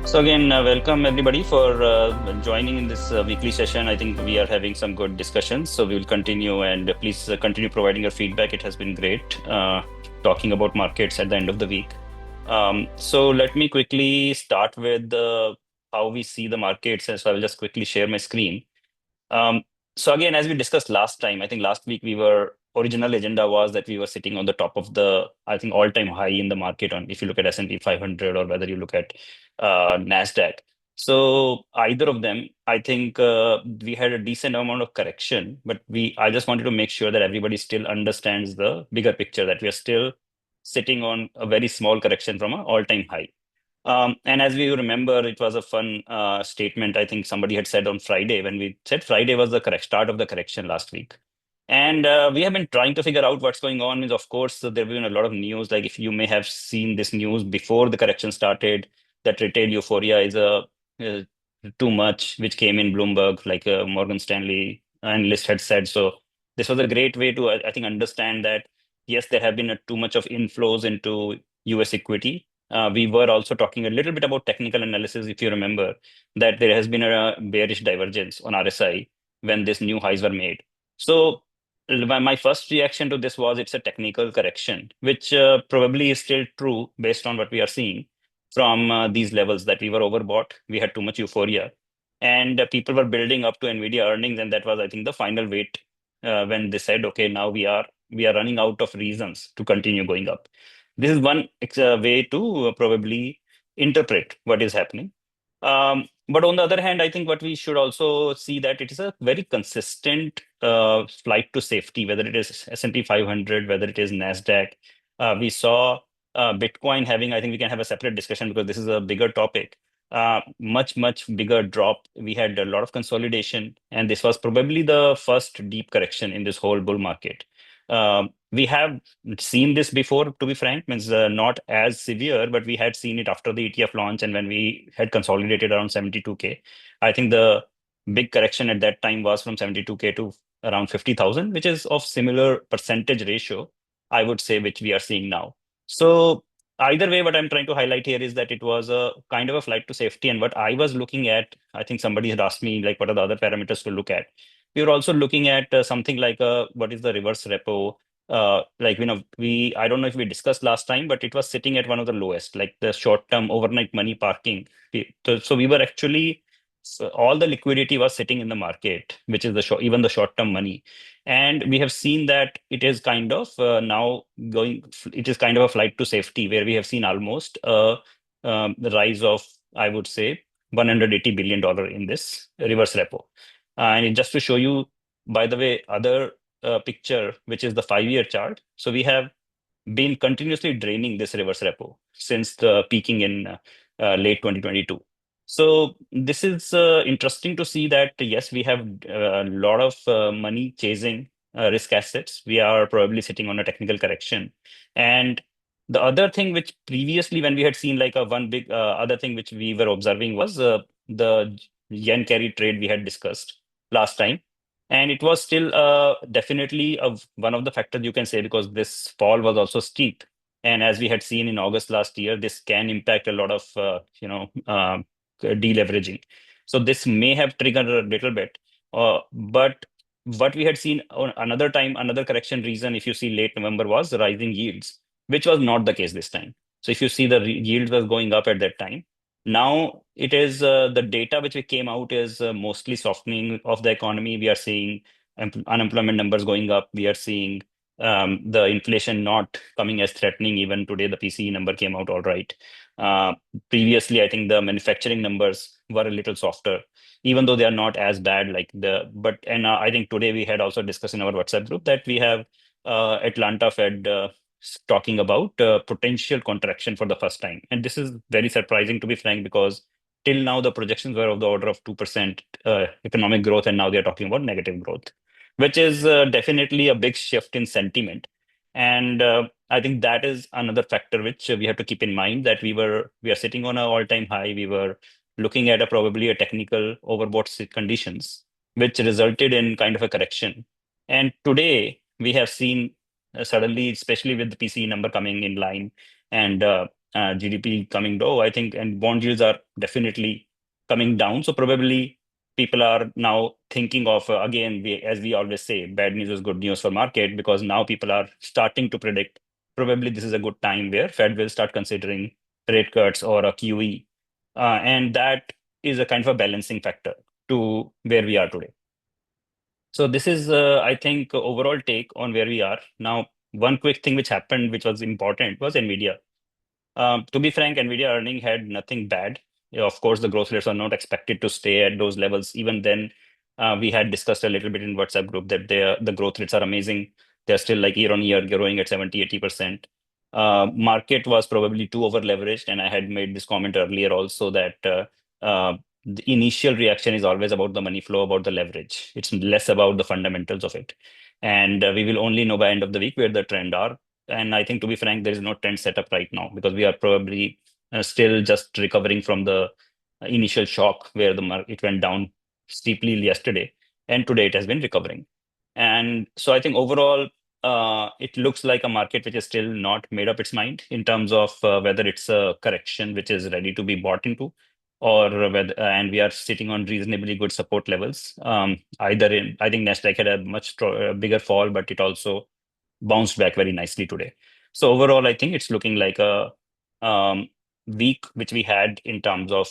So again, welcome everybody for joining in this weekly session. I think we are having some good discussions, so we will continue and please continue providing your feedback. It has been great talking about markets at the end of the week. So let me quickly start with how we see the markets, and so I will just quickly share my screen. Um, so again, as we discussed last time, I think last week original agenda was that we were sitting on the top of the, I think, all-time high in the market on if you look at S&P 500 or whether you look at Nasdaq. So either of them, I think we had a decent amount of correction, but I just wanted to make sure that everybody still understands the bigger picture that we are still sitting on a very small correction from an all-time high. And as we remember, it was a fun statement. I think somebody had said on Friday when we said Friday was the correct start of the correction last week. And we have been trying to figure out what's going on. Is of course there have been a lot of news. Like if you may have seen this news before the correction started, that retail euphoria is uh, too much, which came in Bloomberg, like Morgan Stanley analyst had said. So this was a great way to, I think, understand that yes, there have been too much of inflows into U.S. equity. We were also talking a little bit about technical analysis, if you remember, that there has been a bearish divergence on RSI when these new highs were made. So my first reaction to this was it's a technical correction, which probably is still true based on what we are seeing from these levels that we were overbought. We had too much euphoria, and people were building up to Nvidia earnings, and that was, I think, the final weight when they said, okay, now we are running out of reasons to continue going up. This is one way to probably interpret what is happening. But on the other hand, I think what we should also see that it is a very consistent flight to safety, whether it is S&P 500, whether it is Nasdaq. We saw Bitcoin having, I think we can have a separate discussion because this is a bigger topic. Much bigger drop. We had a lot of consolidation, and this was probably the first deep correction in this whole bull market. We have seen this before, to be frank, means not as severe, but we had seen it after the ETF launch and when we had consolidated around 72K. I think the big correction at that time was from 72K to around 50,000, which is of similar percentage ratio, I would say, which we are seeing now. So either way, what I'm trying to highlight here is that it was a kind of a flight to safety. And what I was looking at, I think somebody had asked me, like, what are the other parameters to look at? We were also looking at something like what is the reverse repo, like we I don't know if we discussed last time, but it was sitting at one of the lowest, like the short-term overnight money parking. So we were actually all the liquidity was sitting in the market, which is the short, even the short-term money, and we have seen that it is kind of now going. It is kind of a flight to safety where we have seen almost the rise of, I would say, $180 billion in this reverse repo. And just to show you, by the way, other picture, which is the 5-year chart. So we have been continuously draining this reverse repo since the peaking in late 2022. So this is interesting to see that, yes, we have a lot of money chasing risk assets. We are probably sitting on a technical correction. And the other thing which previously, when we had seen like a one big other thing which we were observing was the yen carry trade we had discussed last time. And it was still definitely one of the factors you can say, because this fall was also steep. And as we had seen in August last year, this can impact a lot of, deleveraging. So this may have triggered a little bit. But what we had seen on another time, another correction reason, if you see late November, was rising yields, which was not the case this time. So if you see the yields was going up at that time. Now it is the data which we came out is mostly softening of the economy. We are seeing unemployment numbers going up. We are seeing the inflation not coming as threatening. Even today, the PCE number came out all right. Uh, Previously, I think the manufacturing numbers were a little softer, even though they are not as bad like and I think today we had also discussed in our WhatsApp group that we have Atlanta Fed talking about potential contraction for the first time. And this is very surprising, to be frank, because till now the projections were of the order of 2% economic growth, and now they're talking about negative growth, which is definitely a big shift in sentiment. And I think that is another factor which we have to keep in mind, that we are sitting on an all-time high. We were looking at probably a technical overbought conditions, which resulted in kind of a correction. And today we have seen suddenly, especially with the PCE number coming in line, and GDP coming low, I think, and bond yields are definitely coming down. So probably people are now thinking of again, as we always say, bad news is good news for market, because now people are starting to predict probably this is a good time where Fed will start considering rate cuts or a QE, and that is a kind of a balancing factor to where we are today. So this is, I think, overall take on where we are now. One quick thing which happened, which was important, was Nvidia. To be frank, Nvidia earning had nothing bad. Yeah, of course, the growth rates are not expected to stay at those levels. Even then, we had discussed a little bit in WhatsApp group that the growth rates are amazing. They're still like year on year growing at 70, 80%. Market was probably too over leveraged. And I had made this comment earlier also that the initial reaction is always about the money flow, about the leverage. It's less about the fundamentals of it. And we will only know by end of the week where the trend are. And I think, to be frank, there is no trend set up right now because we are probably still just recovering from the initial shock where the market went down steeply yesterday, and today it has been recovering. And so I think overall, it looks like a market which is still not made up its mind in terms of whether it's a correction which is ready to be bought into, or whether, and we are sitting on reasonably good support levels. Either in, I think Nasdaq had a much bigger fall, but it also bounced back very nicely today. So overall, I think it's looking like a week which we had in terms of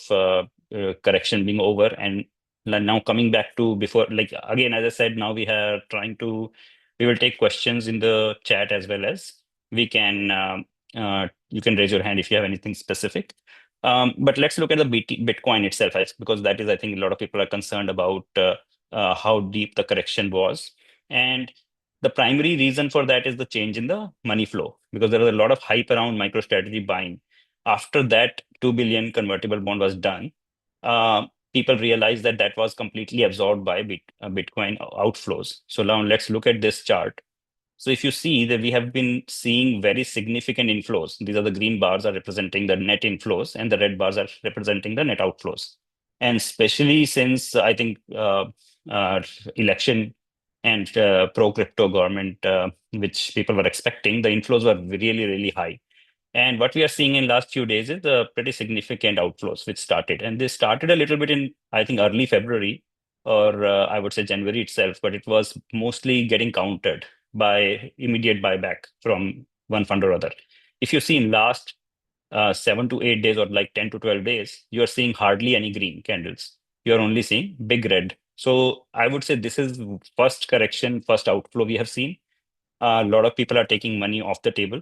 correction being over, and now coming back to before, like again, as I said, now we are trying to, we will take questions in the chat as well as we can, you can raise your hand if you have anything specific. But let's look at the Bitcoin itself, because that is, I think, a lot of people are concerned about how deep the correction was. And the primary reason for that is the change in the money flow, because there was a lot of hype around MicroStrategy buying. After that 2 billion convertible bond was done, uh, people realized that that was completely absorbed by Bitcoin outflows. So now let's look at this chart. So if you see that we have been seeing very significant inflows, these are the green bars are representing the net inflows and the red bars are representing the net outflows. And especially since I think uh, election and pro-crypto government, which people were expecting, the inflows were really, really high. And what we are seeing in last few days is the pretty significant outflows which started. And they started a little bit in, I think, early February, or I would say January itself, but it was mostly getting countered by immediate buyback from one fund or other. If you see in last 7 to 8 days or like 10 to 12 days, you're seeing hardly any green candles. You're only seeing big red. So I would say this is first correction, first outflow we have seen. A lot of people are taking money off the table,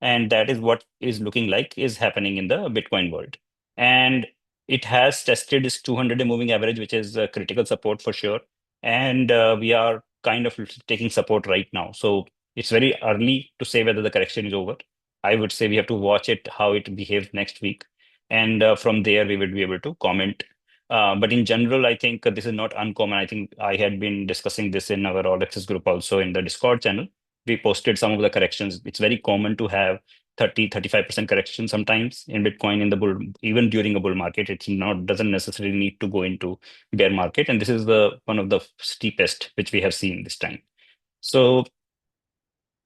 and that is what is looking like is happening in the Bitcoin world. And it has tested its 200-day moving average, which is critical support for sure. And we are kind of taking support right now. So it's very early to say whether the correction is over. I would say we have to watch it, how it behaves next week. And from there, we would be able to comment. But in general, I think this is not uncommon. I think I had been discussing this in our All Access group also in the Discord channel. We posted some of the corrections. It's very common to have 30-35% correction sometimes in Bitcoin in the bull, even during a bull market. It's not, doesn't necessarily need to go into bear market. And this is the one of the steepest which we have seen this time. So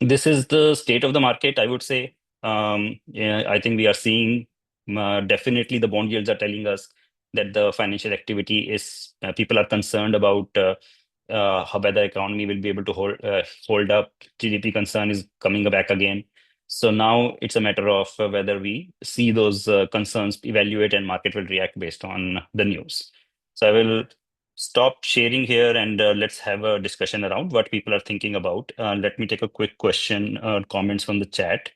this is the state of the market, I would say. Yeah, I think we are seeing definitely the bond yields are telling us that the financial activity is, people are concerned about how whether the economy will be able to hold up. GDP concern is coming back again. So now it's a matter of whether we see those concerns evaluate and market will react based on the news. So I will stop sharing here and let's have a discussion around what people are thinking about. Let me take a quick question or comments from the chat.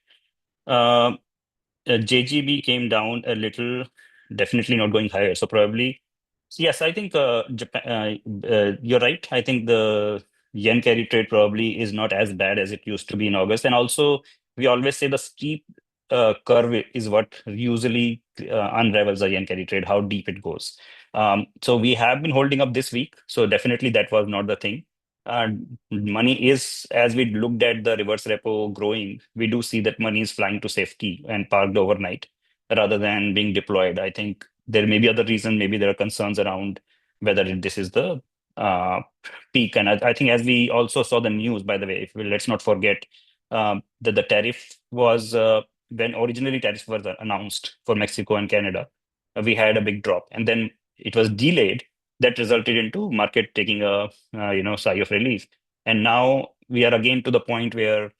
Uh, JGB came down a little, definitely not going higher. So probably, yes, I think Japan, you're right. I think the yen carry trade probably is not as bad as it used to be in August. And also, we always say the steep curve is what usually unravels the yen carry trade, how deep it goes. So we have been holding up this week. So definitely that was not the thing. Money is, as we looked at the reverse repo growing, we do see that money is flying to safety and parked overnight rather than being deployed. I think there may be other reason, maybe there are concerns around whether this is the uh, peak. And I think as we also saw the news, by the way, if we, let's not forget that the tariff was when originally tariffs were announced for Mexico and Canada, we had a big drop, and then it was delayed. That resulted into market taking a sigh of relief, and now we are again to the point where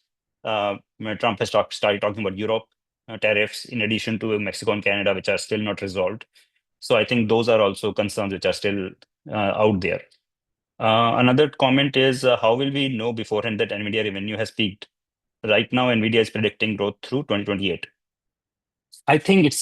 when Trump has started talking about Europe tariffs in addition to Mexico and Canada, which are still not resolved. So I think those are also concerns which are still out there. Another comment is how will we know beforehand that NVIDIA revenue has peaked? Right now, NVIDIA is predicting growth through 2028. I think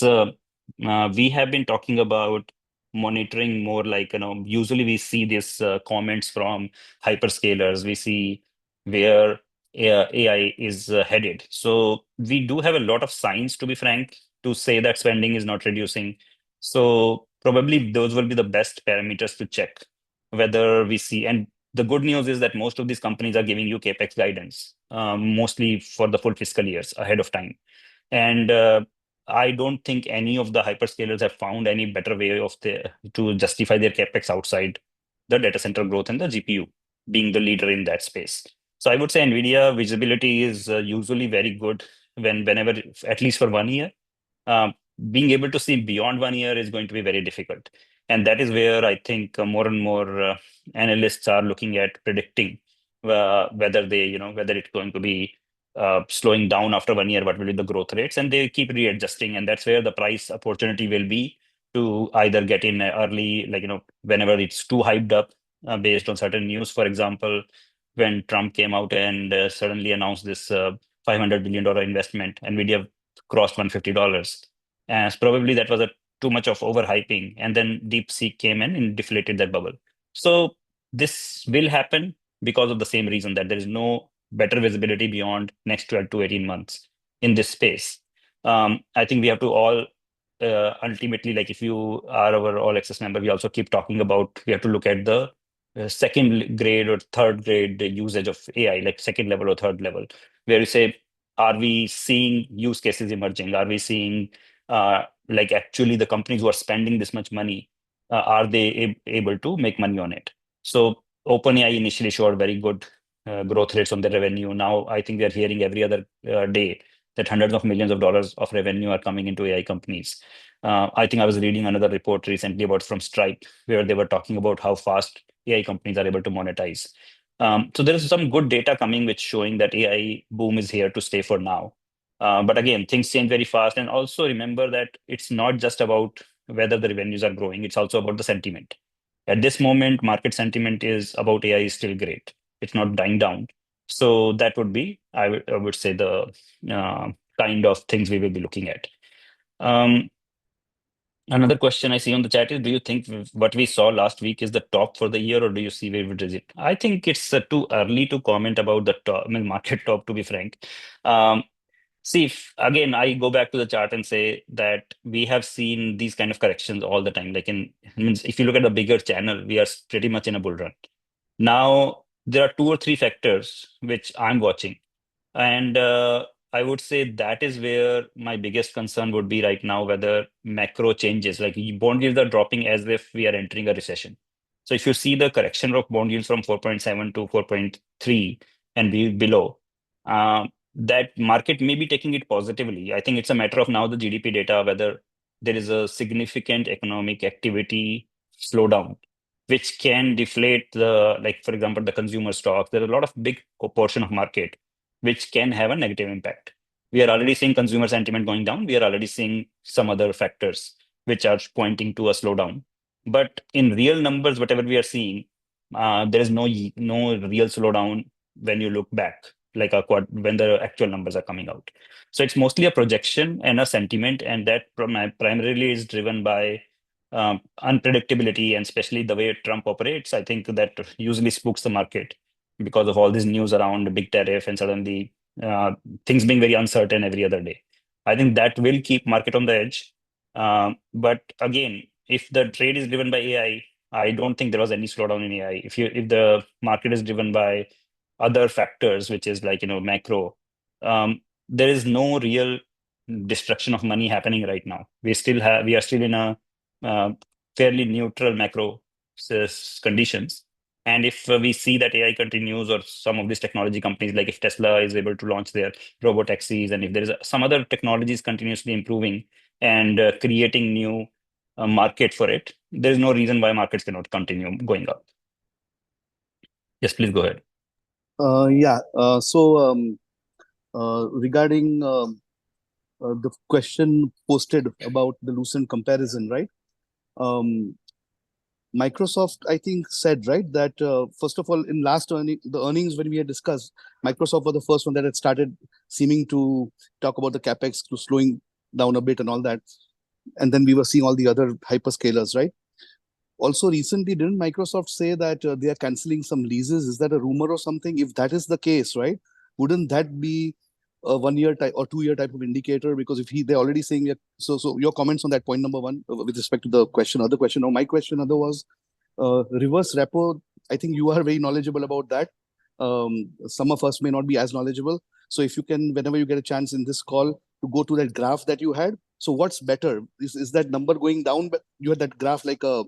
we have been talking about monitoring more like, usually we see these comments from hyperscalers, we see where AI is headed. So we do have a lot of signs, to be frank, to say that spending is not reducing. So probably those will be the best parameters to check whether we see. And the good news is that most of these companies are giving you CapEx guidance, mostly for the full fiscal years ahead of time. And I don't think any of the hyperscalers have found any better way to justify their capex outside the data center growth and the GPU being the leader in that space. So I would say NVIDIA visibility is usually very good whenever, at least for 1 year. Um, Being able to see beyond 1 year is going to be very difficult. And that is where I think more and more analysts are looking at predicting whether it's going to be slowing down after 1 year, what will be the growth rates, and they keep readjusting. And that's where the price opportunity will be to either get in early, like, whenever it's too hyped up based on certain news. For example, when Trump came out and suddenly announced this $500 billion investment, NVIDIA crossed $150. And probably that was too much of overhyping. And then DeepSeek came in and deflated that bubble. So this will happen because of the same reason, that there is no better visibility beyond next 12 to 18 months in this space. I think we have to all ultimately, like if you are our all access member, we also keep talking about, we have to look at the second grade or third grade usage of AI, like second level or third level, where you say, are we seeing use cases emerging? Are we seeing like actually the companies who are spending this much money, are they able to make money on it? So OpenAI initially showed very good growth rates on the revenue. Now I think we are hearing every other day that hundreds of millions of dollars of revenue are coming into AI companies. I think I was reading another report recently about from Stripe, where they were talking about how fast AI companies are able to monetize. So there is some good data coming which showing that AI boom is here to stay for now. But again, things change very fast. And also remember that it's not just about whether the revenues are growing, it's also about the sentiment. At this moment, market sentiment is about AI is still great. It's not dying down. So that would be, I would say, the kind of things we will be looking at. Um, Another question I see on the chat is, do you think what we saw last week is the top for the year, or do you see where we would visit? I think it's too early to comment about the top, I mean, market top, to be frank. Um, See, again, I go back to the chart and say that we have seen these kind of corrections all the time. Like means if you look at the bigger channel, we are pretty much in a bull run. Now, there are two or three factors which I'm watching. And I would say that is where my biggest concern would be right now, whether macro changes, like bond yields are dropping as if we are entering a recession. So if you see the correction of bond yields from 4.7 to 4.3 and be below, that market may be taking it positively. I think it's a matter of now the GDP data, whether there is a significant economic activity slowdown, which can deflate the, like, for example, the consumer stocks. There are a lot of big portion of market which can have a negative impact. We are already seeing consumer sentiment going down. We are already seeing some other factors which are pointing to a slowdown. But in real numbers, whatever we are seeing, there is no real slowdown when you look back, like when the actual numbers are coming out. So it's mostly a projection and a sentiment, and that primarily is driven by unpredictability, and especially the way Trump operates. I think that usually spooks the market because of all this news around the big tariff and suddenly things being very uncertain every other day. I think that will keep market on the edge. But again, if the trade is driven by AI, I don't think there was any slowdown in AI. If the market is driven by other factors, which is like macro, there is no real destruction of money happening right now. We are still in a uh, fairly neutral macro conditions. And if we see that AI continues, or some of these technology companies, like if Tesla is able to launch their robo taxis, and if there is some other technologies continuously improving and creating new market for it, there is no reason why markets cannot continue going up. Yes, please go ahead. Yeah. Regarding the question posted about the Lucent comparison, right? Um, Microsoft, I think, said right that first of all, in the earnings when we had discussed, Microsoft was the first one that had started seeming to talk about the capex to slowing down a bit and all that, and then we were seeing all the other hyperscalers, right? Also, recently, didn't Microsoft say that they are canceling some leases? Is that a rumor or something? If that is the case, right, wouldn't that be a 1 year type or 2 year type of indicator? Because if they're already saying that, so your comments on that point number one with respect to the question, other question, or my question, other was reverse repo. I think you are very knowledgeable about that. Some of us may not be as knowledgeable. So if you can, whenever you get a chance in this call, to go to that graph that you had. So what's better? Is that number going down? But you had that graph like a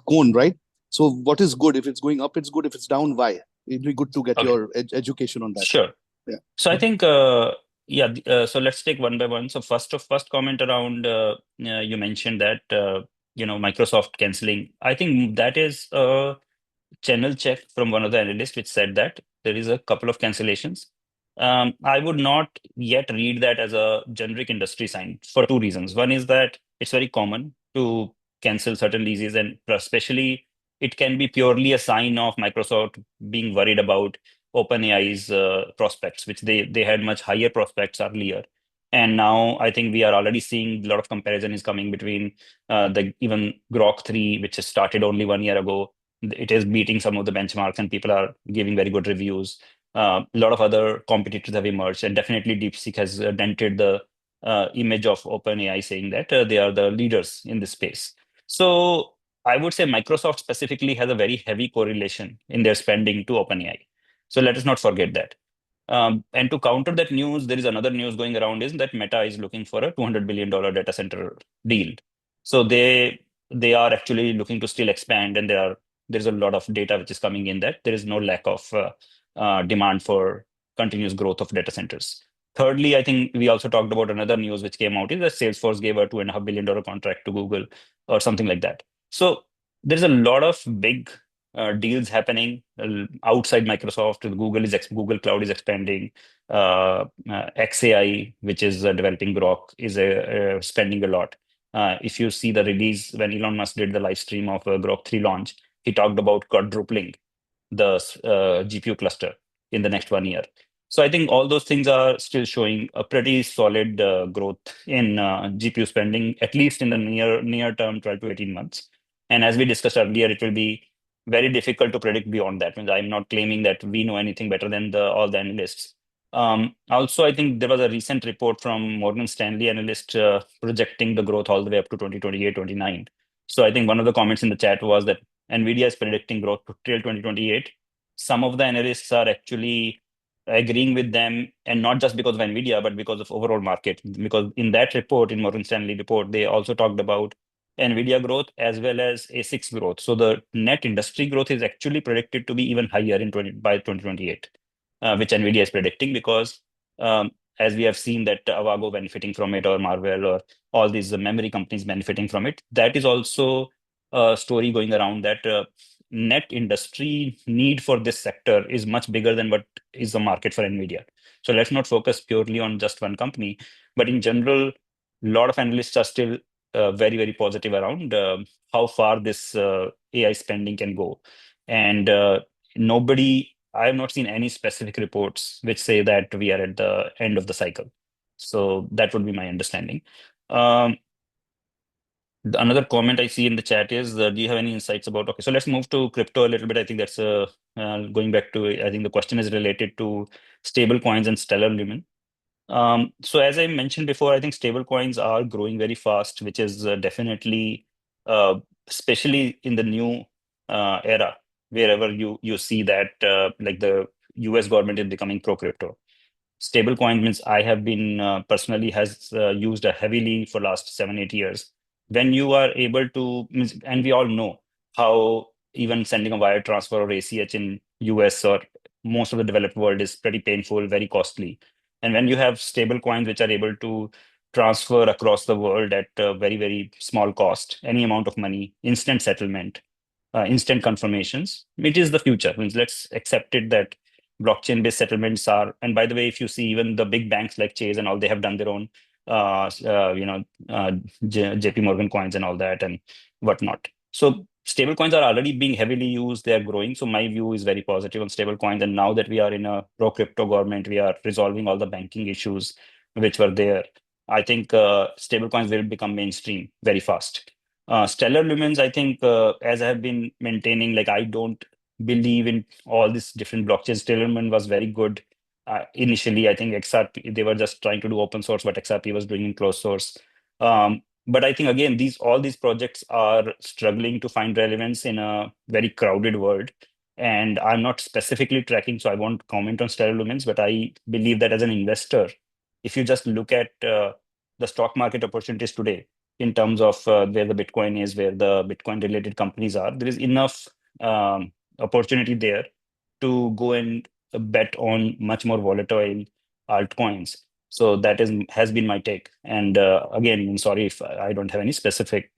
cone, right? So what is good? If it's going up, it's good. If it's down, why? It'd be good to get Okay, your education on that. sure. Yeah. So I think, yeah. So let's take one by one. So first comment around you mentioned that Microsoft canceling. I think that is channel check from one of the analysts, which said that there is a couple of cancellations. I would not yet read that as a generic industry sign for two reasons. One is that it's very common to cancel certain leases, and especially it can be purely a sign of Microsoft being worried about OpenAI's prospects, which they had much higher prospects earlier. And now I think we are already seeing a lot of comparison is coming between the even Grok 3, which has started only 1 year ago. It is beating some of the benchmarks, and people are giving very good reviews. A lot of other competitors have emerged, and definitely DeepSeek has dented the image of OpenAI, saying that they are the leaders in this space. So I would say Microsoft specifically has a very heavy correlation in their spending to OpenAI. So let us not forget that. And to counter that news, there is another news going around is that Meta is looking for a $200 billion data center deal. So they are actually looking to still expand, and there's a lot of data which is coming in that there is no lack of demand for continuous growth of data centers. Thirdly, I think we also talked about another news which came out is that Salesforce gave a $2.5 billion contract to Google or something like that. So there's a lot of big deals happening outside Microsoft. Google Cloud is expanding. XAI, which is developing Grok, is spending a lot. If you see the release when Elon Musk did the live stream of Grok 3 launch, he talked about quadrupling the GPU cluster in the next 1 year. So I think all those things are still showing a pretty solid growth in GPU spending, at least in the near term, 12 to 18 months. And as we discussed earlier, it will be very difficult to predict beyond that. Means I'm not claiming that we know anything better than all the analysts. Also, I think there was a recent report from Morgan Stanley analyst projecting the growth all the way up to 2028, 29. So I think one of the comments in the chat was that NVIDIA is predicting growth till 2028. Some of the analysts are actually agreeing with them, and not just because of NVIDIA, but because of overall market. Because in that report, in Morgan Stanley report, they also talked about NVIDIA growth as well as ASICs growth. So the net industry growth is actually predicted to be even higher by 2028, which NVIDIA is predicting because as we have seen that Avago benefiting from it, or Marvell, or all these memory companies benefiting from it. That is also a story going around that net industry need for this sector is much bigger than what is the market for NVIDIA. So let's not focus purely on just one company, but in general, a lot of analysts are still very, very positive around how far this AI spending can go. And I have not seen any specific reports which say that we are at the end of the cycle. So that would be my understanding. Um, Another comment I see in the chat is, do you have any insights about? Okay, so let's move to crypto a little bit. I think that's going back to, I think the question is related to stable coins and Stellar Lumen. So as I mentioned before, I think stable coins are growing very fast, which is definitely, especially in the new era, wherever you see that like the US government is becoming pro-crypto. Stablecoin means I have been personally has used heavily for last 7, 8 years. When you are able to, and we all know how even sending a wire transfer or ACH in US or most of the developed world is pretty painful, very costly. And when you have stable coins which are able to transfer across the world at a very, very small cost, any amount of money, instant settlement, instant confirmations, it is the future. Means let's accept it that blockchain-based settlements are. And by the way, if you see even the big banks like Chase and all, they have done their own, JP Morgan coins and all that and whatnot. So stable coins are already being heavily used. They are growing. So my view is very positive on stable coins. And now that we are in a pro crypto government, we are resolving all the banking issues which were there. I think stable coins will become mainstream very fast. Stellar lumens, I think, as I have been maintaining, like I don't believe in all these different blockchains. Stellar lumen was very good initially. I think XRP, they were just trying to do open source, what XRP was doing in closed source. But I think again, all these projects are struggling to find relevance in a very crowded world. And I'm not specifically tracking, so I won't comment on stellar lumens. But I believe that as an investor, if you just look at the stock market opportunities today, in terms of where the Bitcoin is, where the Bitcoin related companies are, there is enough opportunity there to go and bet on much more volatile altcoins. So that has been my take. And again, I'm sorry if I don't have any specific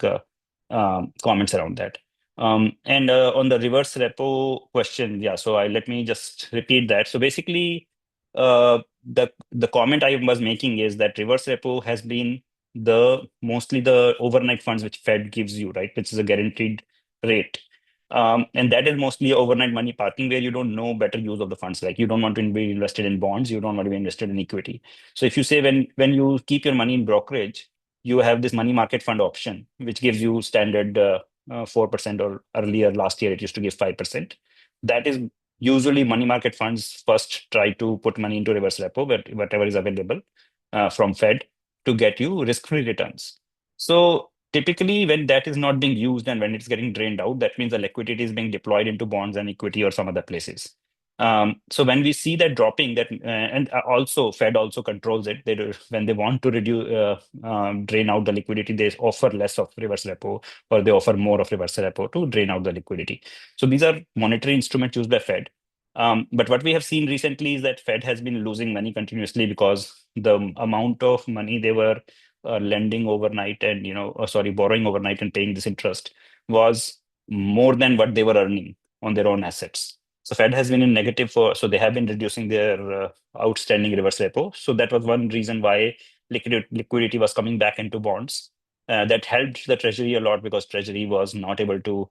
comments around that. And on the reverse repo question, yeah. So let me just repeat that. So basically, the comment I was making is that reverse repo has been mostly the overnight funds which Fed gives you, right, which is a guaranteed rate. And that is mostly overnight money parking where you don't know better use of the funds. Like you don't want to be invested in bonds, you don't want to be invested in equity. So if you say when you keep your money in brokerage, you have this money market fund option, which gives you standard 4%, or earlier last year it used to give 5%. That is usually money market funds first try to put money into reverse repo, but whatever is available from Fed to get you risk-free returns. So typically, when that is not being used and when it's getting drained out, that means the liquidity is being deployed into bonds and equity or some other places. So when we see that dropping, and also Fed also controls it. They do, when they want to drain out the liquidity, they offer less of reverse repo, or they offer more of reverse repo to drain out the liquidity. So these are monetary instruments used by Fed. But what we have seen recently is that Fed has been losing money continuously because the amount of money they were lending overnight and borrowing overnight and paying this interest was more than what they were earning on their own assets. So Fed has been in negative so they have been reducing their outstanding reverse repo. So that was one reason why liquidity was coming back into bonds. That helped the treasury a lot because treasury was not able to.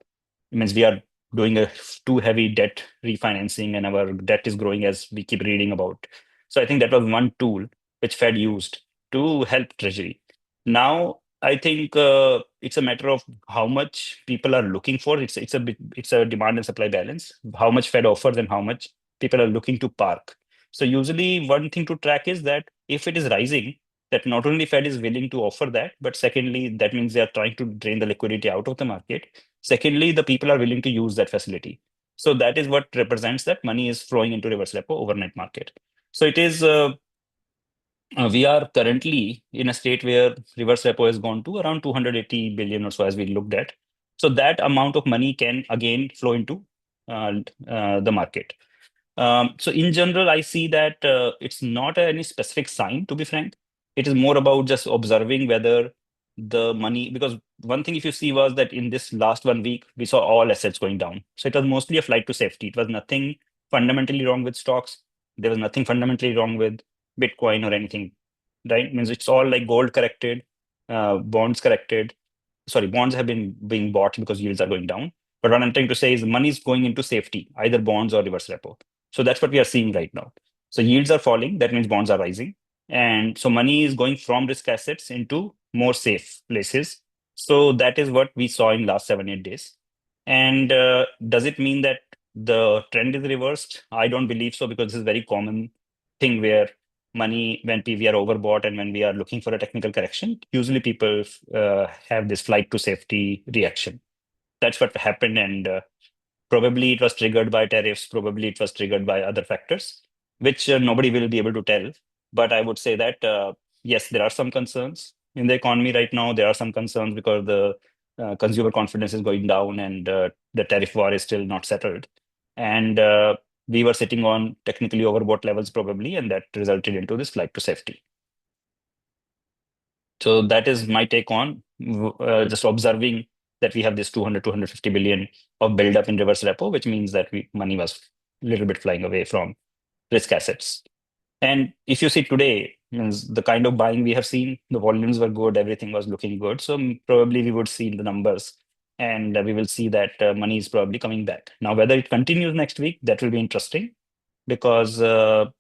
It means we are doing a too heavy debt refinancing and our debt is growing as we keep reading about. So I think that was one tool which Fed used to help treasury. Now I think it's a matter of how much people are looking for. It's a demand and supply balance. How much Fed offers and how much people are looking to park. So usually one thing to track is that if it is rising, that not only Fed is willing to offer that, but secondly, that means they are trying to drain the liquidity out of the market. Secondly, the people are willing to use that facility. So that is what represents that money is flowing into reverse repo overnight market. So it is we are currently in a state where reverse repo has gone to around 280 billion or so as we looked at. So that amount of money can again flow into the market. So in general, I see that it's not any specific sign, to be frank. It is more about just observing whether the money, because one thing if you see was that in this last 1 week, we saw all assets going down. So it was mostly a flight to safety. It was nothing fundamentally wrong with stocks. There was nothing fundamentally wrong with Bitcoin or anything, right? Means it's all like gold corrected, bonds corrected. Sorry, bonds have been being bought because yields are going down. But what I'm trying to say is money is going into safety, either bonds or reverse repo. So that's what we are seeing right now. So yields are falling, that means bonds are rising. And so money is going from risk assets into more safe places. So that is what we saw in last 7, 8 days. And does it mean that the trend is reversed? I don't believe so because this is a very common thing where money, when we are overbought and when we are looking for a technical correction, usually people have this flight to safety reaction. That's what happened. And probably it was triggered by tariffs, probably it was triggered by other factors, which nobody will be able to tell. But I would say that, yes, there are some concerns in the economy right now. There are some concerns because the consumer confidence is going down, and the tariff war is still not settled. And we were sitting on technically overbought levels probably, and that resulted into this flight to safety. So that is my take on just observing that we have this 200, 250 billion of buildup in reverse repo, which means that money was a little bit flying away from risk assets. And if you see today, means the kind of buying we have seen, the volumes were good, everything was looking good. So probably we would see in the numbers, and we will see that money is probably coming back. Now, whether it continues next week, that will be interesting, because the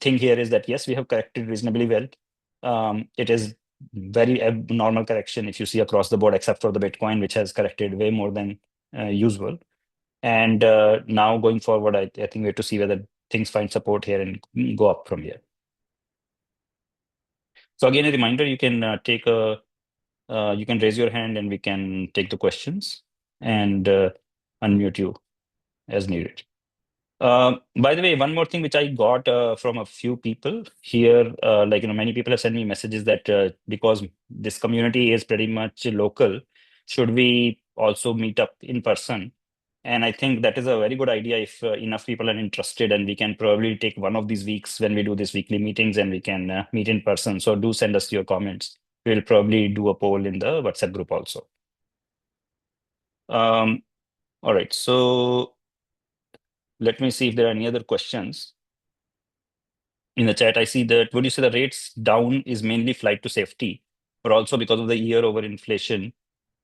thing here is that yes, we have corrected reasonably well. It is very abnormal correction if you see across the board, except for the Bitcoin, which has corrected way more than usual. And now going forward, I think we have to see whether things find support here and go up from here. So again, a reminder, you can you can raise your hand and we can take the questions and unmute you as needed. By the way, one more thing which I got from a few people here, like, many people have sent me messages that because this community is pretty much local, should we also meet up in person? And I think that is a very good idea if enough people are interested, and we can probably take one of these weeks when we do these weekly meetings and we can meet in person. So do send us your comments. We'll probably do a poll in the WhatsApp group also. All right, so let me see if there are any other questions. In the chat, I see that, would you say the rates down is mainly flight to safety, or also because of the year over inflation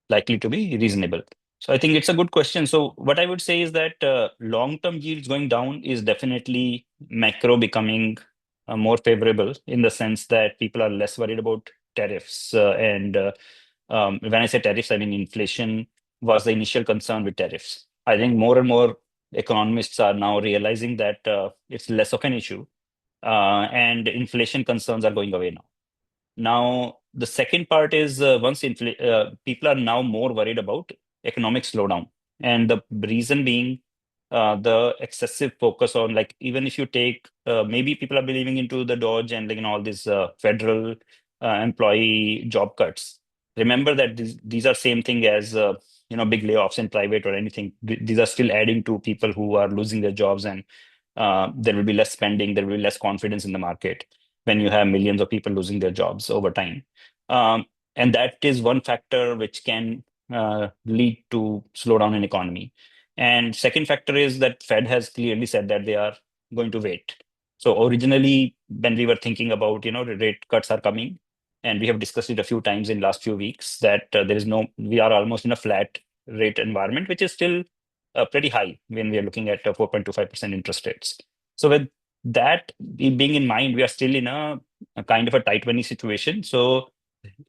likely to be reasonable? So I think it's a good question. So what I would say is that long-term yields going down is definitely macro becoming more favorable, in the sense that people are less worried about tariffs. And when I say tariffs, I mean inflation was the initial concern with tariffs. I think more and more economists are now realizing that it's less of an issue, and inflation concerns are going away now. Now, the second part is people are now more worried about economic slowdown. And the reason being the excessive focus on, like, even if you take, maybe people are believing into the Dodge and, like, all these federal employee job cuts. Remember that these are same thing as, big layoffs in private or anything. These are still adding to people who are losing their jobs, and there will be less spending, there will be less confidence in the market when you have millions of people losing their jobs over time. And that is one factor which can lead to slowdown in economy. And second factor is that Fed has clearly said that they are going to wait. So originally, when we were thinking about, the rate cuts are coming, and we have discussed it a few times in last few weeks, that we are almost in a flat rate environment, which is still pretty high when we are looking at 4.25% interest rates. So with that being in mind, we are still in a kind of a tight money situation. So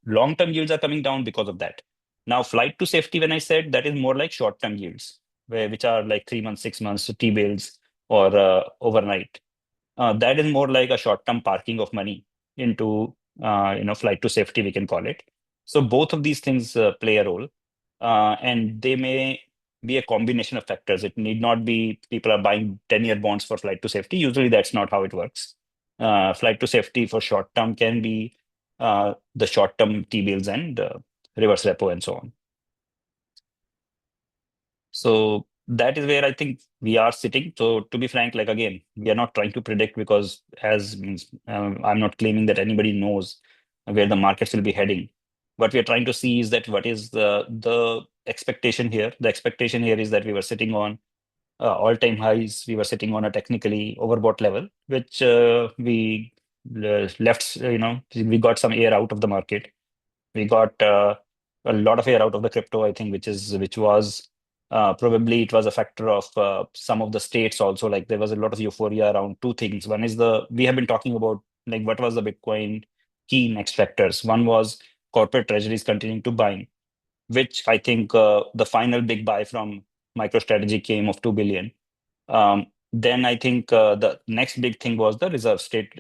long-term yields are coming down because of that. Now, flight to safety, when I said, that is more like short-term yields, which are like 3 months, 6 months, T-bills or overnight. That is more like a short-term parking of money into flight to safety, we can call it. So both of these things play a role, and they may be a combination of factors. It need not be people are buying 10-year bonds for flight to safety. Usually that's not how it works. Flight to safety for short term can be the short term T-bills and reverse repo and so on. So that is where I think we are sitting. So to be frank, like, again, we are not trying to predict, because I'm not claiming that anybody knows where the markets will be heading. What we are trying to see is that what is the expectation here. The expectation here is that we were sitting on all-time highs. We were sitting on a technically overbought level, which we left, we got some air out of the market. We got a lot of air out of the crypto, I think, which was probably it was a factor of some of the states also. Like, there was a lot of euphoria around two things. One is we have been talking about, like, what was the Bitcoin key next factors. One was corporate treasuries continuing to buy, which I think the final big buy from MicroStrategy came of 2 billion. Then I think the next big thing was the state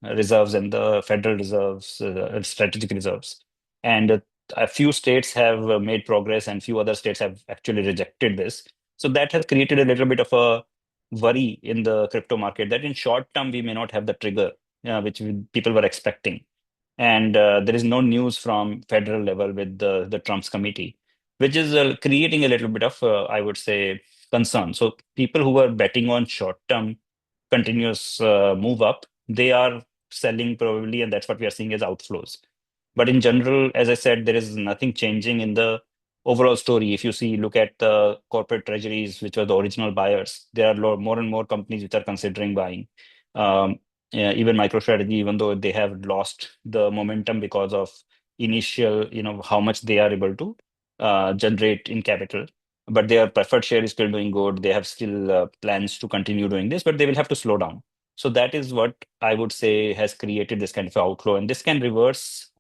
reserves and the Federal Reserves, strategic reserves. And a few states have made progress, and few other states have actually rejected this. So that has created a little bit of a worry in the crypto market, that in short term we may not have the trigger which people were expecting. And there is no news from federal level with the Trump's committee. which is creating a little bit of, I would say, concern. So people who are betting on short-term continuous move up, they are selling probably, and that's what we are seeing as outflows. But in general, as I said, there is nothing changing in the overall story. If you see, look at the corporate treasuries, which were the original buyers, there are more and more companies which are considering buying. Yeah, even MicroStrategy, even though they have lost the momentum because of initial, how much they are able to generate in capital, but their preferred share is still doing good. They have still plans to continue doing this, but they will have to slow down. So that is what I would say has created this kind of outflow, and this can reverse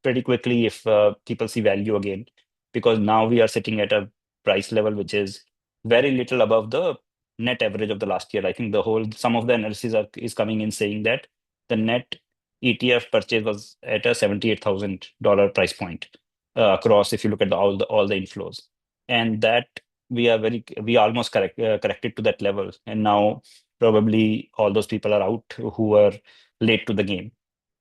pretty quickly if people see value again, because now we are sitting at a price level which is very little above the net average of the last year. I think some of the analysis is coming in saying that the net ETF purchase was at a $78,000 price point across, if you look at all the inflows, and that we almost corrected to that level, and now probably all those people are out who were late to the game,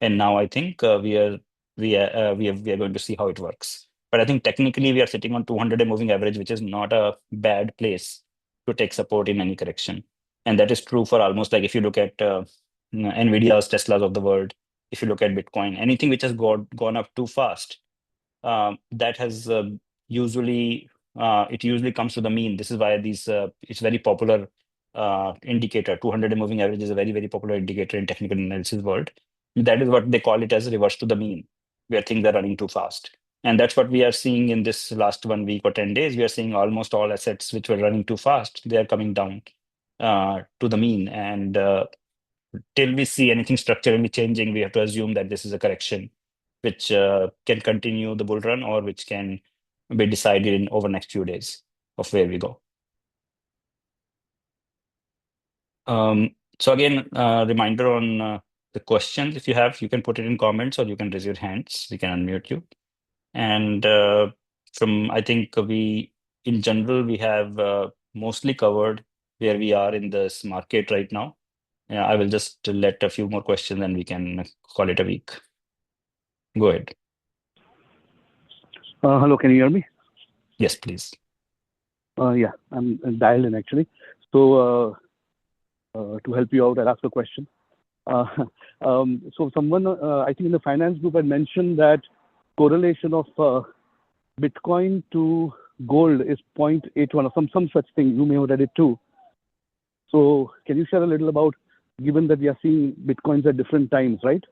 and now I think we are going to see how it works. But I think technically we are sitting on 200-day moving average, which is not a bad place to take support in any correction, and that is true for almost, like, if you look at Nvidia's, Tesla's of the world, if you look at Bitcoin, anything which has gone up too fast, that has usually comes to the mean. This is why it's very popular indicator. 200-day moving average is a very, very popular indicator in technical analysis world. That is what they call it, as reverse to the mean, where things are running too fast. And that's what we are seeing in this last 1 week or 10 days. We are seeing almost all assets which were running too fast, they are coming down to the mean. And till we see anything structurally changing, we have to assume that this is a correction which can continue the bull run, or which can be decided in over next few days of where we go. So again, reminder on the questions. If you have, you can put it in comments, or you can raise your hands. We can unmute you. And I think in general, we have mostly covered where we are in this market right now. Yeah, I will just let a few more questions and we can call it a week. Go ahead. Hello, can you hear me? Yes, please. Yeah, I'm dialed in actually. So to help you out, I'll ask a question. So someone, I think in the finance group, had mentioned that correlation of Bitcoin to gold is 0.81 or some such thing. You may have read it too. So can you share a little about, given that we are seeing Bitcoins at different times, right?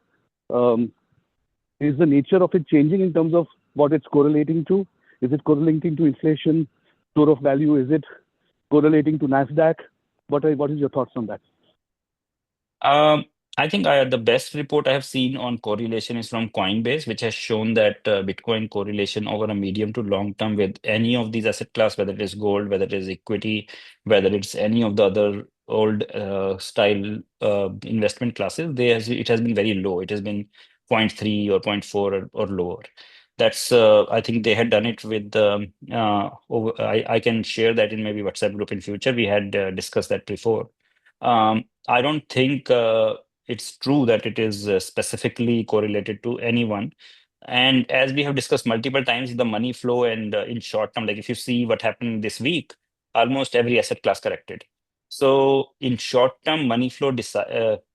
Is the nature of it changing in terms of what it's correlating to? Is it correlating to inflation, store of value? Is it correlating to NASDAQ? What is your thoughts on that? I think the best report I have seen on correlation is from Coinbase, which has shown that Bitcoin correlation over a medium to long term with any of these asset class, whether it is gold, whether it is equity, whether it's any of the other old style investment classes, it has been very low. It has been 0.3 or 0.4 or lower. That's I think they had done it with I can share that in maybe WhatsApp group in future. We had discussed that before. I don't think it's true that it is specifically correlated to anyone. And as we have discussed multiple times, the money flow and in short term, like if you see what happened this week, almost every asset class corrected. So in short term, money flow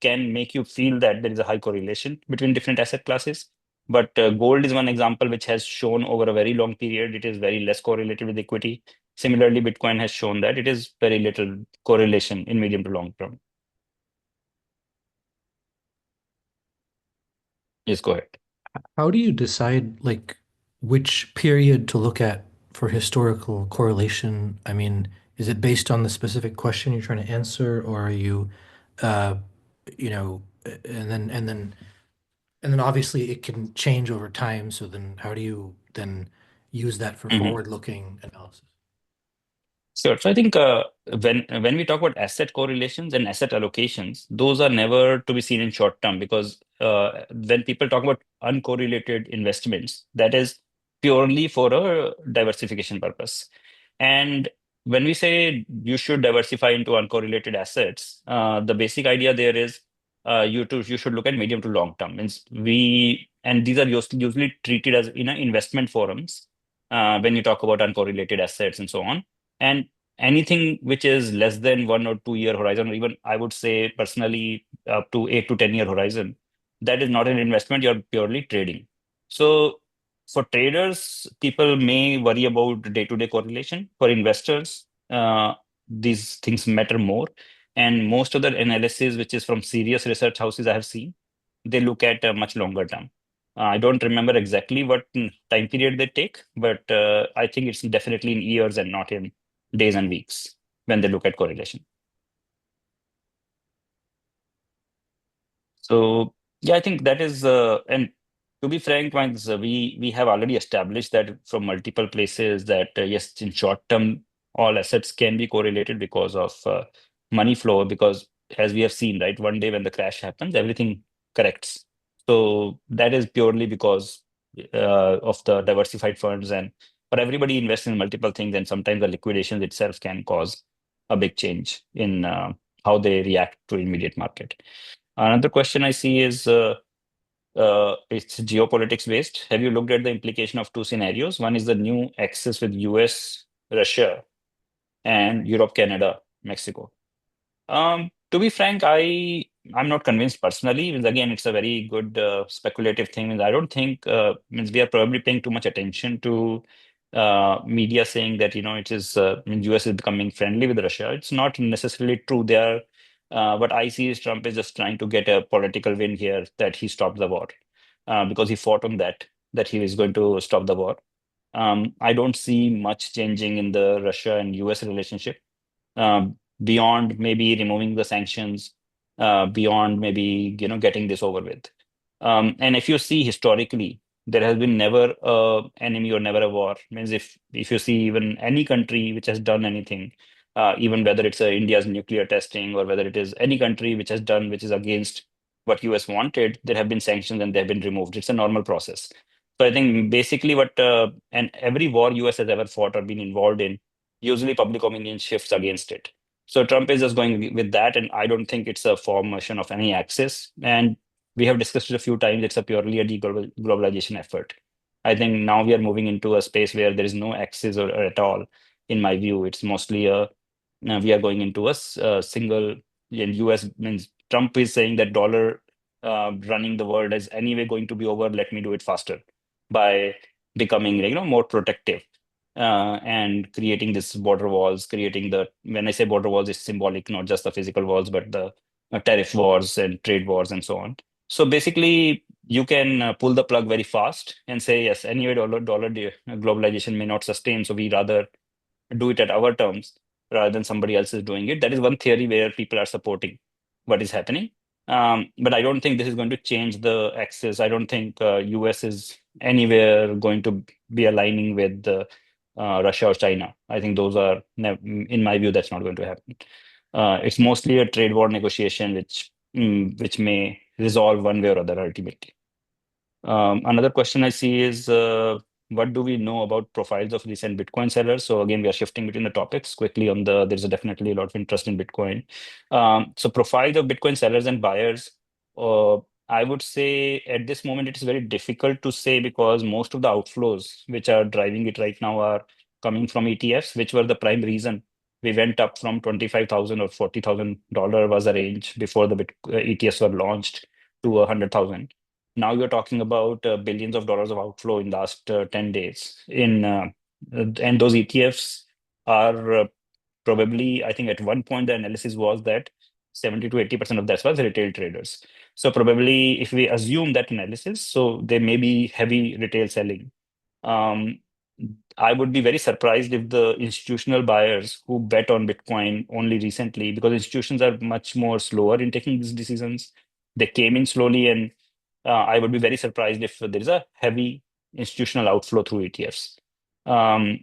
can make you feel that there is a high correlation between different asset classes. But gold is one example which has shown over a very long period, it is very less correlated with equity. Similarly, Bitcoin has shown that it is very little correlation in medium to long term. Yes, go ahead. How do you decide like which period to look at for historical correlation? I mean, is it based on the specific question you're trying to answer, or are you, uh, you know, and then obviously it can change over time. So then how do you then use that for Mhm. forward-looking analysis? Sure. So I think when we talk about asset correlations and asset allocations, those are never to be seen in short term, because when people talk about uncorrelated investments, that is purely for a diversification purpose. And when we say you should diversify into uncorrelated assets, the basic idea there is you should look at medium to long term. Means and these are usually treated as in investment forums. when you talk about uncorrelated assets and so on. And anything which is less than 1 or 2 year horizon, or even I would say personally up to 8 to 10 year horizon, that is not an investment, you're purely trading. So for traders, people may worry about day-to-day correlation. For investors, these things matter more. And most of the analysis, which is from serious research houses I have seen, they look at a much longer term. I don't remember exactly what time period they take, but I think it's definitely in years and not in days and weeks when they look at correlation. So yeah, I think that is, and to be frank, once we have already established that from multiple places that yes, in short term, all assets can be correlated because of money flow. Because as we have seen, right, one day when the crash happens, everything corrects. So that is purely because of the diversified funds, and for everybody invests in multiple things, and sometimes the liquidation itself can cause a big change in how they react to immediate market. Another question I see is it's geopolitics based. Have you looked at the implication of two scenarios? One is the new axis with US, Russia, and Europe, Canada, Mexico. To be frank, I'm not convinced personally. Means again, it's a very good speculative thing. Means I don't think means we are probably paying too much attention to media saying that it is means US is becoming friendly with Russia. It's not necessarily true. They are. What I see is Trump is just trying to get a political win here that he stopped the war because he fought on that he is going to stop the war. I don't see much changing in the Russia and US relationship beyond maybe removing the sanctions, beyond maybe getting this over with. And if you see historically, there has been never a enemy or never a war. Means if you see even any country which has done anything, even whether it's India's nuclear testing or whether it is any country which has done which is against what US wanted, there have been sanctions and they have been removed. It's a normal process. So I think basically what and every war US has ever fought or been involved in, usually public opinion shifts against it. So Trump is just going with that, and I don't think it's a formation of any axis. And we have discussed it a few times. It's a purely a deglobalization effort. I think now we are moving into a space where there is no axis or at all. In my view, it's mostly a we are going into a single. And US means Trump is saying that dollar running the world is anyway going to be over. Let me do it faster by becoming more protective and creating this border walls, creating when I say border walls, it's symbolic, not just the physical walls, but the tariff wars and trade wars and so on. So basically, you can pull the plug very fast and say, yes, anyway, globalization may not sustain. So we rather do it at our terms rather than somebody else is doing it. That is one theory where people are supporting what is happening. But I don't think this is going to change the axis. I don't think US is anywhere going to be aligning with Russia or China. I think those are, in my view, that's not going to happen. It's mostly a trade war negotiation, which may resolve one way or other ultimately. Another question I see is what do we know about profiles of recent Bitcoin sellers? So again, we are shifting between the topics quickly there's definitely a lot of interest in Bitcoin. So profiles of Bitcoin sellers and buyers, uh, I would say at this moment, it is very difficult to say because most of the outflows which are driving it right now are coming from ETFs, which were the prime reason we went up from 25,000 or $40,000 was a range before the ETFs were launched to 100,000. Now you're talking about billions of dollars of outflow in last 10 days and those ETFs are probably, I think at one point the analysis was that 70 to 80% of that was retail traders. So probably if we assume that analysis, so there may be heavy retail selling. um, I would be very surprised if the institutional buyers who bet on Bitcoin only recently, because institutions are much more slower in taking these decisions, they came in slowly, and I would be very surprised if there is a heavy institutional outflow through ETFs. Um,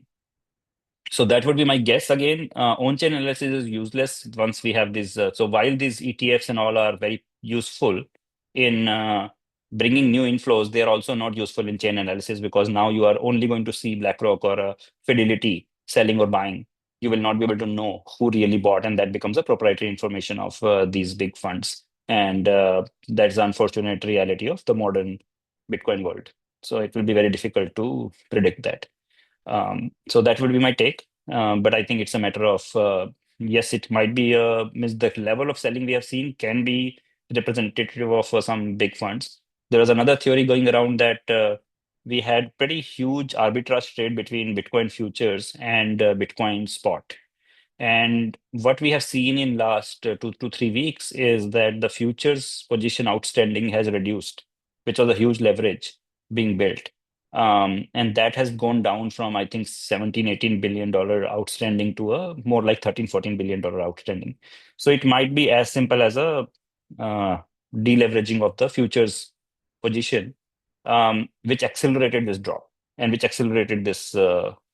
so that would be my guess again. On-chain analysis is useless once we have this. So while these ETFs and all are very useful in bringing new inflows, they are also not useful in chain analysis because now you are only going to see BlackRock or Fidelity selling or buying. You will not be able to know who really bought, and that becomes a proprietary information of these big funds. And that's the unfortunate reality of the modern Bitcoin world. So it will be very difficult to predict that. So that would be my take. But I think it's a matter of yes, it might be means the level of selling we have seen can be representative of some big funds. There was another theory going around that we had pretty huge arbitrage trade between Bitcoin futures and Bitcoin spot. And what we have seen in last 2 to 3 weeks is that the futures position outstanding has reduced, which was a huge leverage being built. And that has gone down from, I think, 17, $18 billion outstanding to a more like 13, $14 billion outstanding. So it might be as simple as a uh, deleveraging of the futures position, which accelerated this drop and which accelerated this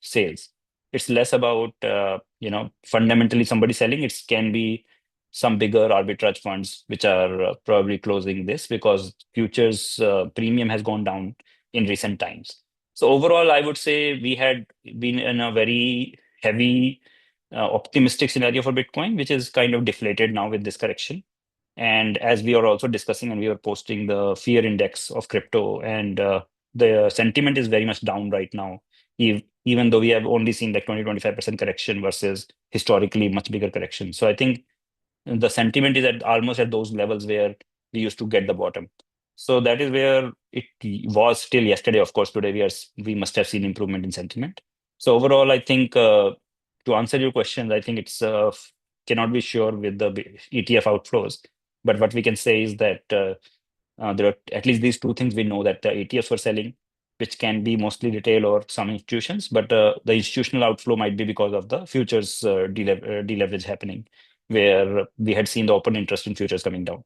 sales. It's less about fundamentally somebody selling. It can be some bigger arbitrage funds which are probably closing this because futures premium has gone down in recent times. So overall, I would say we had been in a very heavy optimistic scenario for Bitcoin, which is kind of deflated now with this correction. And as we are also discussing, and we are posting the fear index of crypto, and the sentiment is very much down right now, even though we have only seen like 20-25% correction versus historically much bigger correction. So I think the sentiment is at almost at those levels where we used to get the bottom. So that is where it was still yesterday. Of course, today we must have seen improvement in sentiment. So overall, I think to answer your question, I think it's cannot be sure with the ETF outflows. But what we can say is that there are at least these two things we know that the ETFs were selling, which can be mostly retail or some institutions, but the institutional outflow might be because of the futures deleverage happening, where we had seen the open interest in futures coming down.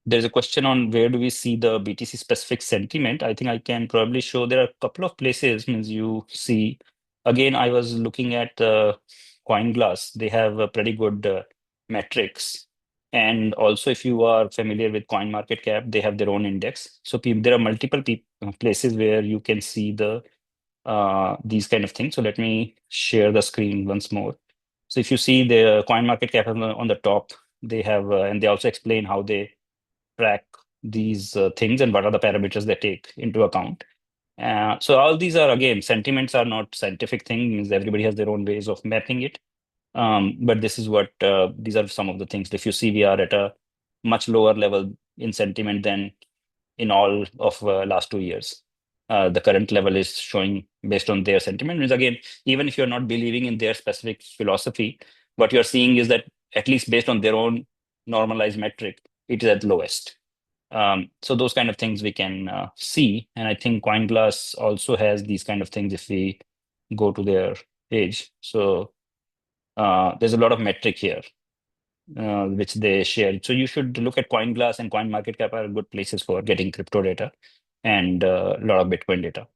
There's a question on where do we see the BTC specific sentiment. I think I can probably show there are a couple of places. Means you see, again, I was looking at CoinGlass. They have a pretty good metrics. And also, if you are familiar with CoinMarketCap, they have their own index. So there are multiple places where you can see these kind of things. So let me share the screen once more. So if you see the CoinMarketCap on the top, they have, and they also explain how they track these things and what are the parameters they take into account. So all these are, again, sentiments are not scientific things. Everybody has their own ways of mapping it. But this is what these are some of the things. If you see, we are at a much lower level in sentiment than in all of last 2 years. The current level is showing based on their sentiment. Means again, even if you're not believing in their specific philosophy, what you're seeing is that at least based on their own normalized metric, it is at lowest. So those kind of things we can see. And I think CoinGlass also has these kind of things if we go to their page. So there's a lot of metric here which they shared. So you should look at CoinGlass and CoinMarketCap are good places for getting crypto data and a lot of Bitcoin data,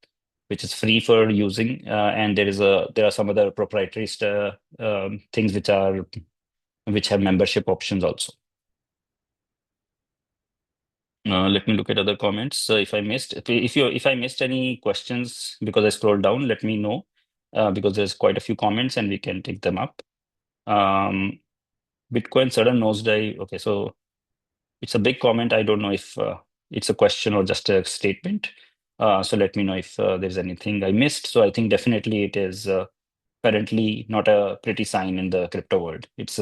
which is free for using. And there are some other proprietary things which have membership options also. Let me look at other comments. So if I missed any questions because I scrolled down, let me know because there's quite a few comments and we can take them up. Bitcoin sudden nosedive. Okay, so it's a big comment. I don't know if it's a question or just a statement. So let me know if there's anything I missed. So I think definitely it is currently not a pretty sign in the crypto world. It's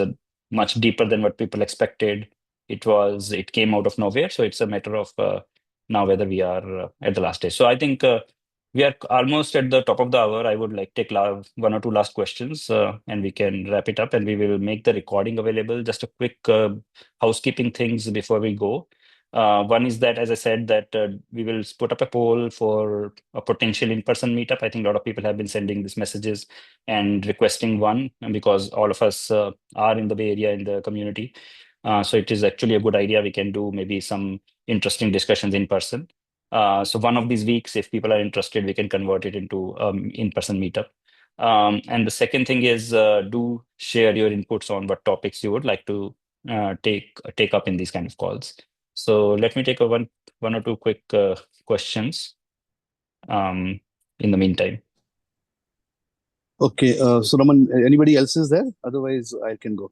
much deeper than what people expected. It came out of nowhere. So it's a matter of now whether we are at the last stage. So I think we are almost at the top of the hour. I would like to take one or two last questions and we can wrap it up and we will make the recording available. Just a quick housekeeping things before we go. One is that, as I said, that we will put up a poll for a potential in-person meetup. I think a lot of people have been sending these messages and requesting one because all of us are in the Bay Area in the community. So it is actually a good idea. We can do maybe some interesting discussions in person. So one of these weeks, if people are interested, we can convert it into in-person meetup. And the second thing is do share your inputs on what topics you would like to take up in these kind of calls. So let me take one or two quick questions in the meantime. Okay, so Raman, anybody else is there? Otherwise, I can go.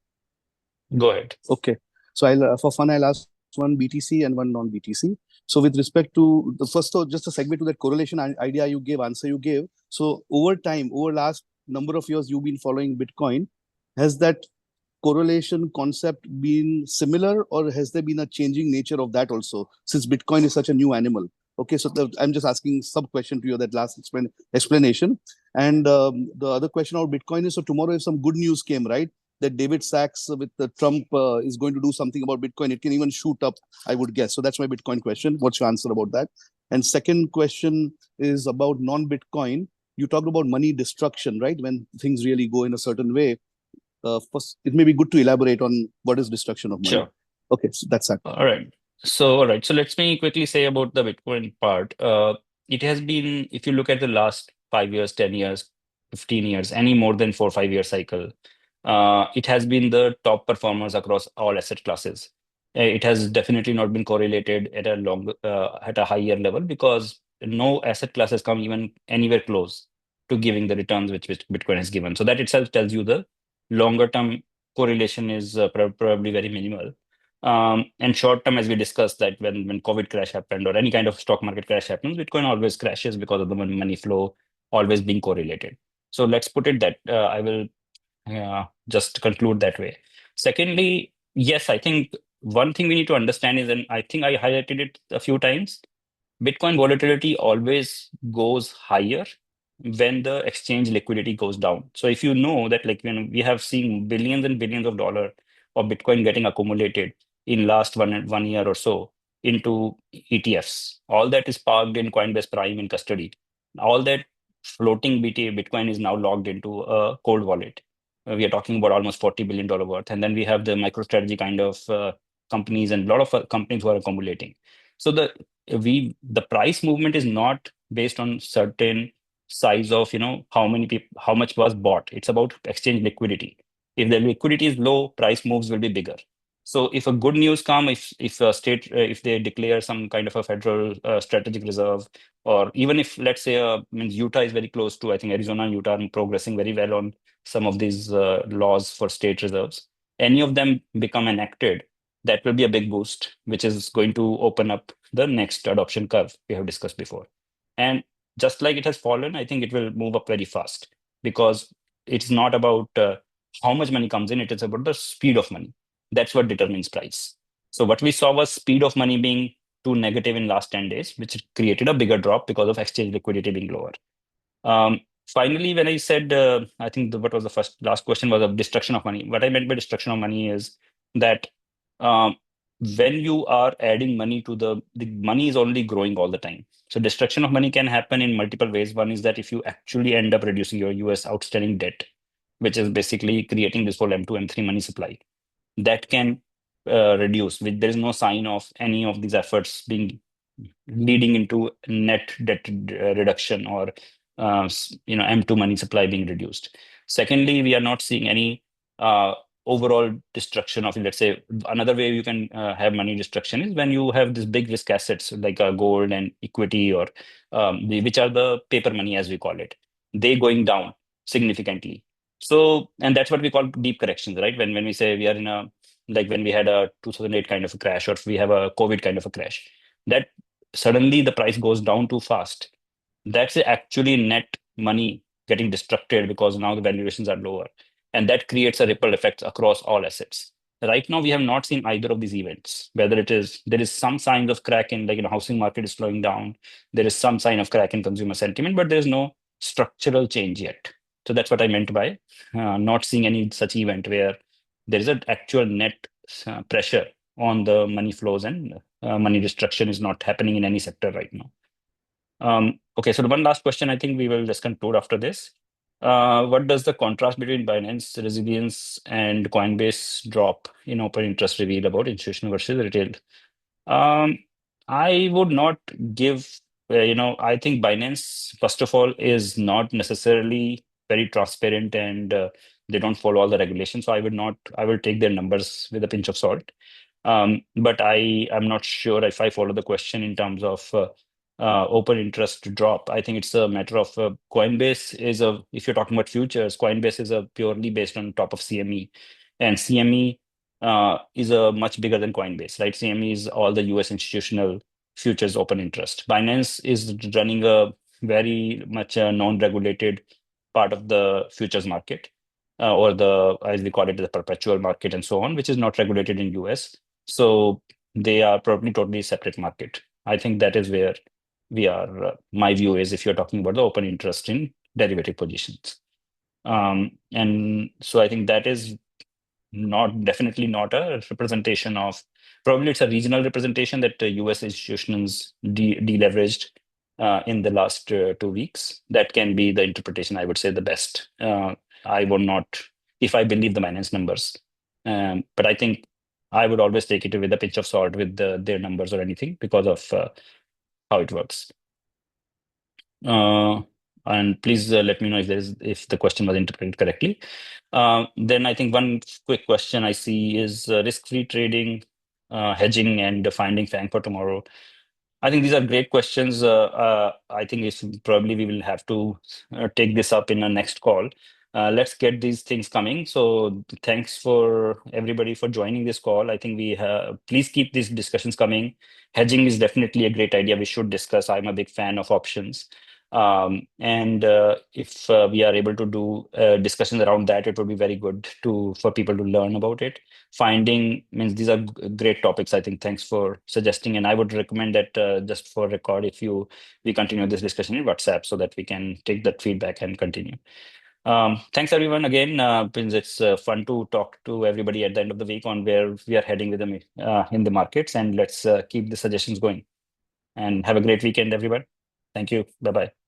Go ahead. Okay, so I'll for fun, I'll ask one BTC and one non-BTC. So with respect to the first, so just a segue to that correlation idea you gave, answer you gave. So over time, over last number of years, you've been following Bitcoin. Has that correlation concept been similar, or has there been a changing nature of that also, since Bitcoin is such a new animal? Okay, so I'm just asking sub question to you, that last explanation. And the other question about Bitcoin is, so tomorrow if some good news came, right, that David Sachs with the Trump is going to do something about Bitcoin, it can even shoot up, I would guess. So that's my Bitcoin question. What's your answer about that? And second question is about non-Bitcoin. You talked about money destruction, right? When things really go in a certain way. First, it may be good to elaborate on what is destruction of money. Sure. Okay, so that's that. All right. So let me quickly say about the Bitcoin part. It has been, if you look at the last 5 years, 10 years, 15 years, any more than 4 or 5 year cycle, it has been the top performers across all asset classes. It has definitely not been correlated at at a higher level, because no asset class has come even anywhere close to giving the returns which Bitcoin has given. So that itself tells you the longer term correlation is probably very minimal. And short term, as we discussed, that when COVID crash happened or any kind of stock market crash happens, Bitcoin always crashes because of the money flow always being correlated. So let's put it that I will just conclude that way. Secondly, yes, I think one thing we need to understand is, and I think I highlighted it a few times, Bitcoin volatility always goes higher when the exchange liquidity goes down. So if you know that, like, when we have seen billions and billions of dollars of Bitcoin getting accumulated in last one year or so into ETFs, all that is parked in Coinbase Prime in custody. All that floating Bitcoin is now logged into a cold wallet. We are talking about almost $40 billion worth. And then we have the MicroStrategy kind of companies and a lot of companies who are accumulating. So the price movement is not based on certain size of how many people, how much was bought. It's about exchange liquidity. If the liquidity is low, price moves will be bigger. So if a good news come, if a state if they declare some kind of a federal strategic reserve, or even if, let's say, means Utah is very close to, I think Arizona and Utah are progressing very well on some of these laws for state reserves. Any of them become enacted, that will be a big boost, which is going to open up the next adoption curve we have discussed before. And just like it has fallen, I think it will move up very fast, because it's not about how much money comes in, it is about the speed of money. That's what determines price. So what we saw was speed of money being too negative in last 10 days, which created a bigger drop because of exchange liquidity being lower. Finally, when I said, I think what was the last question was of destruction of money. What I meant by destruction of money is that um, when you are adding money to the money is only growing all the time. So destruction of money can happen in multiple ways. One is that if you actually end up reducing your US outstanding debt, which is basically creating this whole M2, M3 money supply, that can reduce. There is no sign of any of these efforts being leading into net debt reduction or M2 money supply being reduced. Secondly, we are not seeing any overall destruction of, let's say, another way you can have money destruction is when you have this big risk assets like gold and equity, or which are the paper money as we call it, they going down significantly. So, and that's what we call deep corrections, right? When we say we are in a, like when we had a 2008 kind of a crash, or if we have a COVID kind of a crash, that suddenly the price goes down too fast. That's actually net money getting destructed because now the valuations are lower. And that creates a ripple effect across all assets. Right now, we have not seen either of these events, whether there is some signs of crack in, like, housing market is slowing down. There is some sign of crack in consumer sentiment, but there's no structural change yet. So that's what I meant by not seeing any such event where there is an actual net pressure on the money flows, and money destruction is not happening in any sector right now. Okay, so the one last question, I think we will just conclude after this. What does the contrast between Binance resilience and Coinbase drop in open interest reveal about institutional versus retail? I would not give, I think Binance, first of all, is not necessarily very transparent, and they don't follow all the regulations. So I will take their numbers with a pinch of salt. But I am not sure if I follow the question in terms of open interest drop. I think it's a matter of Coinbase if you're talking about futures, Coinbase is a purely based on top of CME, and CME is much bigger than Coinbase, right? CME is all the US institutional futures open interest. Binance is running a very much non-regulated part of the futures market, or the, as we call it, the perpetual market and so on, which is not regulated in US. So they are probably totally separate market. I think that is where we are. My view is, if you're talking about the open interest in derivative positions. And so I think that is definitely not a representation of, probably it's a regional representation that US institutions deleveraged in the last 2 weeks. That can be the interpretation, I would say, the best. I would not, if I believe the Binance numbers. But I think I would always take it with a pinch of salt with their numbers or anything, because of how it works. And please let me know if the question was interpreted correctly. Then I think one quick question I see is risk-free trading, hedging, and finding FANG for tomorrow. I think these are great questions. I think probably we will have to take this up in a next call. Let's get these things coming. So thanks for everybody for joining this call. I think please keep these discussions coming. Hedging is definitely a great idea. We should discuss. I'm a big fan of options. And if we are able to do discussions around that, it would be very good for people to learn about it. Finding means these are great topics. I think thanks for suggesting, and I would recommend that just for record, we continue this discussion in WhatsApp so that we can take that feedback and continue. Thanks everyone again. It's fun to talk to everybody at the end of the week on where we are heading with them in the markets, and let's keep the suggestions going. And have a great weekend, everyone. Thank you. Bye bye.